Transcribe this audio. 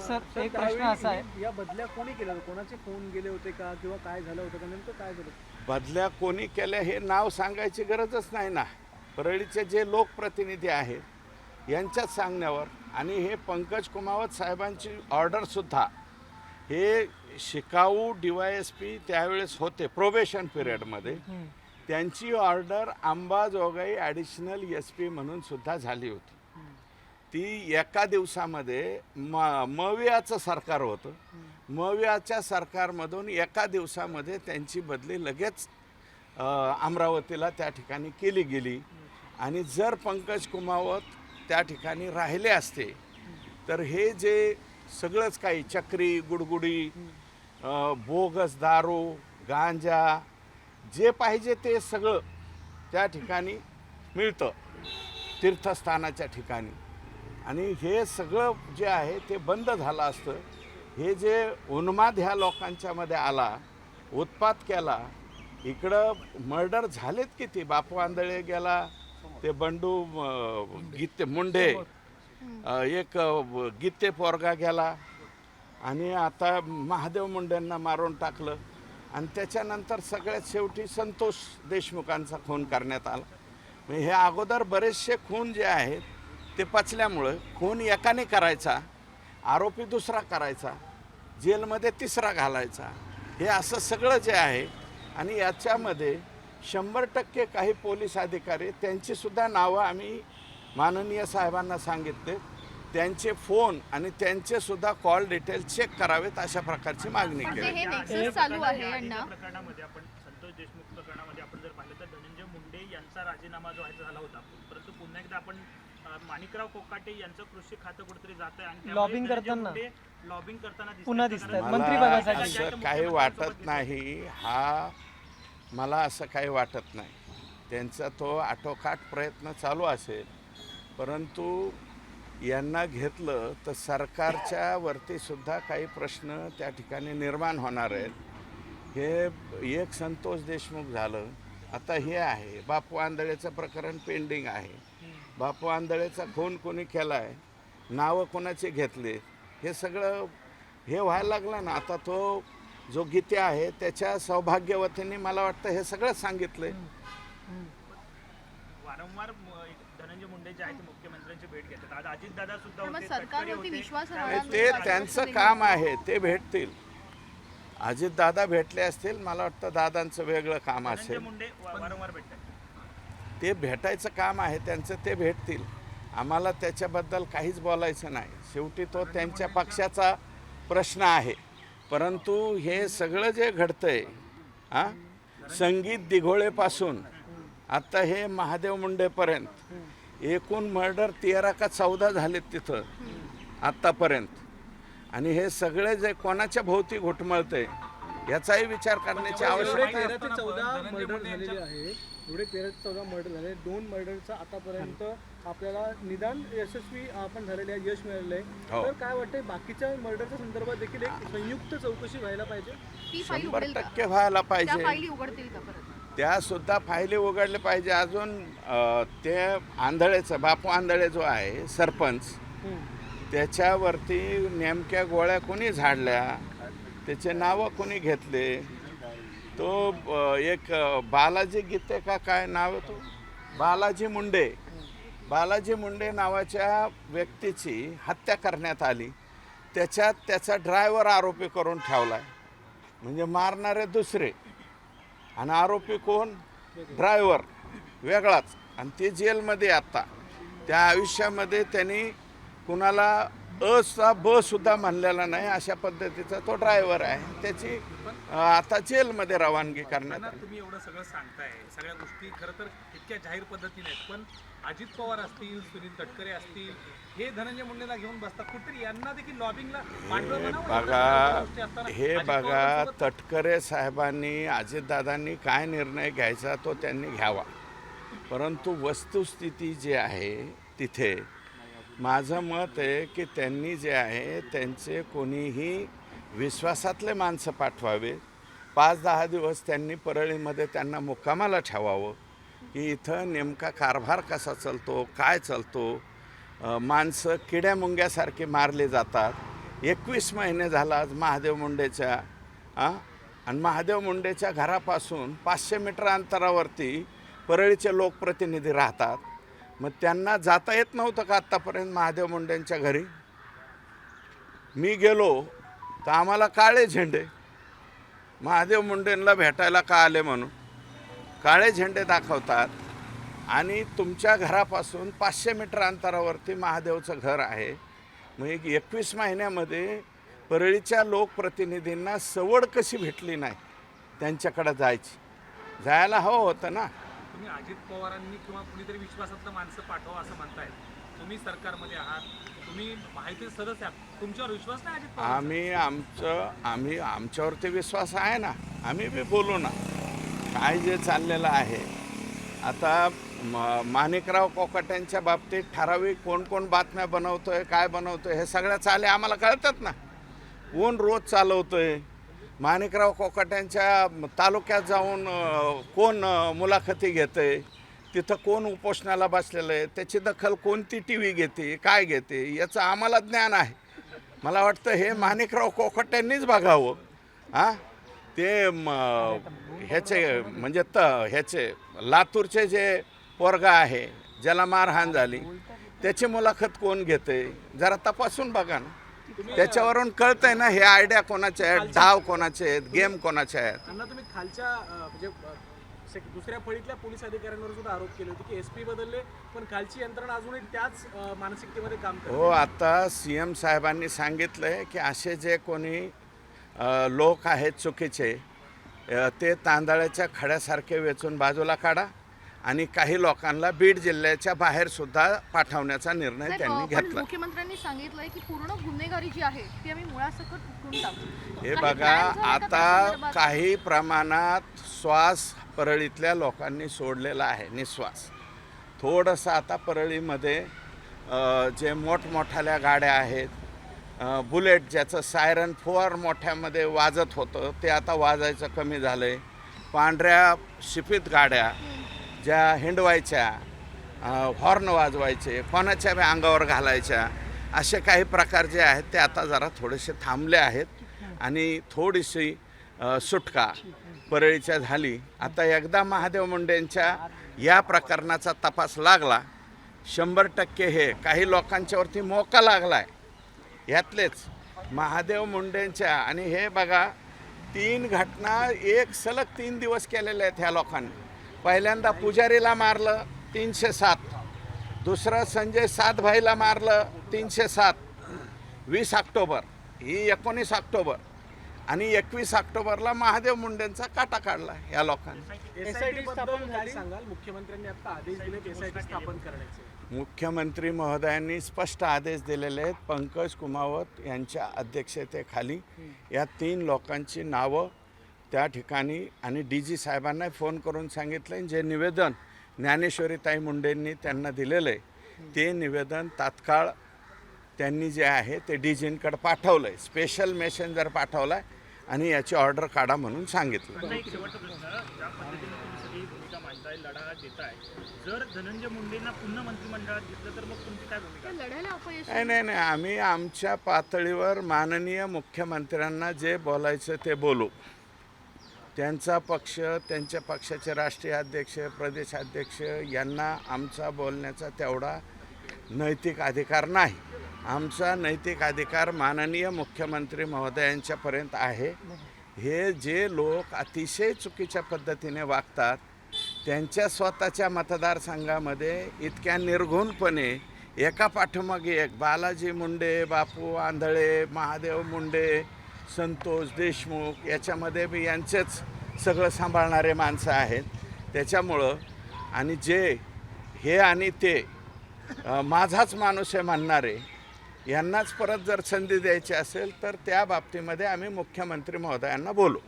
Sir एक प्रश्न असा आहे, या बदल्या कोणी केल्या होत्या? कोणाचे फोन गेले होते का किंवा काय झालं होतं का, नेमकं काय झालं? बदल्या कोणी केल्या हे नाव सांगायची गरजच नाही ना. परळीचे जे लोकप्रतिनिधी आहेत यांच्याच सांगण्यावर, आणि हे पंकज कुमावत साहेबांची ऑर्डरसुद्धा हे शिकाऊ DYSP त्यावेळेस होते प्रोबेशन पिरियडमध्ये, त्यांची ऑर्डर अंबाजोगाई ॲडिशनल SP म्हणून सुद्धा झाली होती. ती एका दिवसामध्ये मवियाचं सरकार होतं, मवियाच्या सरकारमधून एका दिवसामध्ये त्यांची बदली लगेच अमरावतीला त्या ठिकाणी केली गेली. आणि जर पंकज कुमावत त्या ठिकाणी राहिले असते तर हे जे सगळंच काही चक्री गुडगुडी बोगस दारू गांजा जे पाहिजे ते सगळं त्या ठिकाणी मिळतं तीर्थस्थानाच्या ठिकाणी, आणि हे सगळं जे आहे ते बंद झालं असतं. हे जे उन्माद ह्या लोकांच्यामध्ये आला, उत्पात केला, इकडं मर्डर झालेत किती. बापू आंधळे गेला, ते बंडू गीते मुंडे, एक गीते पोरगा गेला, आणि आता महादेव मुंडेंना मारून टाकलं, आणि त्याच्यानंतर सगळ्यात शेवटी संतोष देशमुखांचा खून करण्यात आला. म्हणजे हे अगोदर बरेचसे खून जे आहेत ते पचल्यामुळं खून एकाने करायचा, आरोपी दुसरा करायचा, जेलमध्ये तिसरा घालायचा, हे असं सगळं जे आहे. आणि याच्यामध्ये 100% काही पोलीस अधिकारी त्यांचीसुद्धा नावं आम्ही माननीय साहेबांना सांगितले, त्यांचे फोन आणि त्यांचेसुद्धा कॉल डिटेल चेक करावेत अशा प्रकारची मागणी केली. हे नेक्सस चालू आहे अण्णा. प्रकरणामध्ये आपण संतोष देशमुख प्रकरणामध्ये आपण जर पाहिलं तर धनंजय मुंडे यांचा राजीनामा जो आहे झाला होता, परंतु पुन्हा एकदा आपण माणिकराव कोकाटे यांचं कृषी खातं कुठेतरी जात आहे आणि लॉबिंग करताना दिसतात. पुन्हा दिसतात मला मंत्रिपदासाठी. असं काही वाटत नाही, मला असं काही वाटत नाही. त्यांचा तो आटोकाट प्रयत्न चालू असेल, परंतु यांना घेतलं तर सरकारच्या वरतीसुद्धा काही प्रश्न त्या ठिकाणी निर्माण होणार आहेत. हे एक संतोष देशमुख झालं, आता हे आहे बापू आंधळेचं प्रकरण पेंडिंग आहे. बापू आंधळेचा खून कोणी केला आहे, नावं कोणाचे घेतले, हे सगळं हे व्हायला लागलं ना. आता तो जो गीते आहे त्याच्या सौभाग्यवतींनी मला वाटतं हे सगळं सांगितलंय. वारंवार धनंजय मुंडे जे आहेत मुख्यमंत्र्यांची भेट घेतात. आज अजितदादा सुद्धा मग होते, सरकारवरती विश्वास ते त्यांचं काम आहे, ते भेटतील. अजितदादा भेटले असतील, मला वाटतं दादांचं वेगळं काम धनंजय असेल. मुंडे वारंवार भेटतात. ते भेटायचं काम आहे त्यांचं, ते भेटतील. आम्हाला त्याच्याबद्दल काहीच बोलायचं नाही. शेवटी तो त्यांच्या पक्षाचा प्रश्न आहे. परंतु हे सगळं जे घडतंय, संगीत दिघोळेपासून आता हे महादेव मुंडेपर्यंत एकूण मर्डर 13 का 14 झालेत तिथं आत्तापर्यंत. आणि हे सगळे जे कोणाच्या भोवती घुटमळते याचाही विचार करण्याची आवश्यकता आहे. 13 ते 14 मर्डर झालेले आहेत. एवढे 13 ते 14 मर्डर झाले, 2 मर्डरचं आतापर्यंत आपल्याला निदान यशस्वी आपण झालेले आहे, यश मिळालेलं आहे. तर काय वाटतंय बाकीच्या मर्डरच्या संदर्भात देखील एक संयुक्त चौकशी व्हायला पाहिजे? ती फाईल उघडेल का? 100% व्हायला त्या पाहिजे. फाईली उघडतील का परत? त्या सुद्धा फायली उघडले पाहिजे. अजून ते आंधळेचं बापू आंधळे जो आहे सरपंच, त्याच्यावरती नेमक्या गोळ्या कोणी झाडल्या, त्याचे नावं कोणी घेतले, तो एक बालाजी गीते का काय नाव आहे, तो बालाजी मुंडे नावाच्या व्यक्तीची हत्या करण्यात आली. त्याच्यात त्याचा ड्रायव्हर आरोपी करून ठेवला आहे. म्हणजे मारणारे दुसरे आणि आरोपी कोण, ड्रायव्हर वेगळाच. आणि ते जेलमध्ये आत्ता त्या आयुष्यामध्ये त्यांनी कुणाला ब सुद्धा म्हणलेला नाही, अशा पद्धतीचा तो ड्रायव्हर आहे. त्याची आता जेलमध्ये रवानगी करण्यात आली. तुम्ही एवढं सगळं सांगताय, सगळ्या गोष्टी खरं तर इतक्या जाहीर पद्धतीने आहेत, पण अजित पवार असतील, सुनील तटकरे असतील, हे धनंजय मुंडेला घेऊन बसतात. कुठेतरी यांना देखील लॉबिंगला बघा तटकरे साहेबांनी अजितदादांनी काय निर्णय घ्यायचा तो त्यांनी घ्यावा. परंतु वस्तुस्थिती जी आहे तिथे माझं मत आहे की त्यांनी जे आहे त्यांचे कोणीही विश्वासातले माणसं पाठवावे. 5-10 दिवस त्यांनी परळीमध्ये त्यांना मुक्कामाला ठेवावं की इथं नेमका कारभार कसा चालतो, काय चालतो. माणसं किड्यामुंग्यासारखे मारले जातात. 21 महिने झाला आज महादेव मुंडेच्या आणि महादेव मुंडेच्या घरापासून 500 मीटर अंतरावरती परळीचे लोकप्रतिनिधी राहतात. मग त्यांना जाता येत नव्हतं का आत्तापर्यंत महादेव मुंडेंच्या घरी? मी गेलो तर आम्हाला काळे झेंडे, महादेव मुंडेंना भेटायला का आले म्हणून काळे झेंडे दाखवतात. आणि तुमच्या घरापासून 500 मीटर अंतरावरती महादेवचं घर आहे. मग 21 महिन्यामध्ये परळीच्या लोकप्रतिनिधींना सवड कशी भेटली नाही त्यांच्याकडे जायची? जायला हवं होतं ना. तुम्ही अजित पवारांनी किंवा कुणीतरी विश्वासातलं माणसं पाठवा असं म्हणताय. तुम्ही सरकारमध्ये आहात, तुम्ही माहिती सदस्य आहात, तुमच्यावर विश्वास नाही अजित पवार? आम्ही आमच्यावरती विश्वास आहे ना. आम्ही बी बोलू ना काय जे चाललेलं आहे. आता माणिकराव कोकाटेंच्या बाबतीत ठराविक कोण कोण बातम्या बनवतोय, काय बनवतोय, हे सगळ्या चाले आम्हाला कळतात ना. कोण रोज चालवतोय, माणिकराव कोकाट्यांच्या तालुक्यात जाऊन कोण मुलाखती घेते, तिथं कोण उपोषणाला बसलेलं आहे, त्याची दखल कोणती टी व्ही घेते, काय घेते, याचं आम्हाला ज्ञान आहे. मला वाटतं हे माणिकराव कोकाट्यांनीच बघावं. ते ह्याचे म्हणजे ह्याचे लातूरचे जे पोरगा आहे ज्याला मारहाण झाली त्याची मुलाखत कोण घेते, जरा तपासून बघा ना. त्याच्यावरून कळतंय ना हे आयडिया कोणाचे आहेत, डाव कोणाचे आहेत, गेम कोणाचे आहेत. अण्णा, तुम्ही खालच्या म्हणजे दुसऱ्या फळीतल्या पोलीस अधिकाऱ्यांवर सुद्धा आरोप केले होते की SP बदलले पण खालची यंत्रणा अजूनही त्याच मानसिकतेमध्ये काम करते. हो, आता CM साहेबांनी सांगितलंय की असे जे कोणी लोक आहेत चुकीचे ते तांदळाच्या खड्यासारखे वेचून बाजूला काढा आणि काही लोकांना बीड जिल्ह्याच्या बाहेर सुद्धा पाठवण्याचा निर्णय साहेब, त्यांनी पण घेतला. मुख्यमंत्र्यांनी सांगितलंय की पूर्ण गुन्हेगारी जी आहे ती आम्ही मुळासकट उकळून टाकू. हे काही बघा, plan झाला का आता त्यासंदर्भात? काही प्रमाणात श्वास परळीतल्या लोकांनी सोडलेला आहे, निश्वास. थोडंसं आता परळीमध्ये जे मोठमोठ्याल्या गाड्या आहेत, बुलेट ज्याचं सायरन फोर मोठ्यामध्ये वाजत होतं ते आता वाजायचं कमी झालं आहे. पांढऱ्या शिफीत गाड्या ज्या हिंडवायच्या, हॉर्न वाजवायचे, कोणाच्या बी अंगावर घालायच्या, असे काही प्रकार जे आहेत ते आता जरा थोडेसे थांबले आहेत आणि थोडीशी सुटका परळीच्या झाली. आता एकदा महादेव मुंडेंच्या या प्रकरणाचा तपास लागला, 100% हे काही लोकांच्यावरती मोका लागला आहे. यातलेच महादेव मुंडेंच्या आणि हे बघा 3 घटना एक सलग 3 दिवस केलेल्या आहेत ह्या लोकांनी. पहिल्यांदा पुजारीला मारलं 307, दुसरं संजय सातभाईला मारलं 307, 20 ऑक्टोबर, ही 19 ऑक्टोबर आणि 21 ऑक्टोबरला महादेव मुंडेंचा काटा काढला या लोकांनी. SIT स्थापन झाली सांगाल, मुख्यमंत्र्यांनी आता आदेश दिले SIT स्थापन करण्याचे. मुख्यमंत्री महोदयांनी स्पष्ट आदेश दिलेले आहेत. पंकज कुमावत यांच्या अध्यक्षतेखाली या 3 लोकांची नावं त्या ठिकाणी आणि DG साहेबांना फोन करून सांगितलं. जे निवेदन ज्ञानेश्वरीताई मुंडेंनी त्यांना दिलेलं आहे ते निवेदन तात्काळ त्यांनी जे आहे ते DGंकडे पाठवलं आहे, स्पेशल मेसेंजर पाठवला आहे आणि याची ऑर्डर काढा म्हणून सांगितलं. पुन्हा एक शेवटचा प्रश्न, ज्या पद्धतीने तुम्ही सगळी भूमिका मांडताय, लढा देताय, जर धनंजय मुंडेंना पुन्हा मंत्रिमंडळात घेतलं तर मग तुमची काय भूमिका? त्या लढ्याला अपयश नाही, आम्ही आमच्या पातळीवर माननीय मुख्यमंत्र्यांना जे बोलायचं ते बोलू. त्यांचा पक्ष, त्यांच्या पक्षाचे राष्ट्रीय अध्यक्ष, प्रदेशाध्यक्ष यांना आमचा बोलण्याचा तेवढा नैतिक अधिकार नाही. आमचा नैतिक अधिकार माननीय मुख्यमंत्री महोदयांच्यापर्यंत आहे. हे जे लोक अतिशय चुकीच्या पद्धतीने वागतात त्यांच्या स्वतःच्या मतदारसंघामध्ये इतक्या निर्घुणपणे एका पाठोमागे एक बालाजी मुंडे, बापू आंधळे, महादेव मुंडे, संतोष देशमुख याच्यामध्ये बी यांचेच सगळं सांभाळणारे माणसं आहेत. त्याच्यामुळं आणि जे हे आणि ते माझाच माणूस आहे म्हणणारे यांनाच परत जर संधी द्यायची असेल तर त्या बाबतीमध्ये आम्ही मुख्यमंत्री महोदयांना बोलू.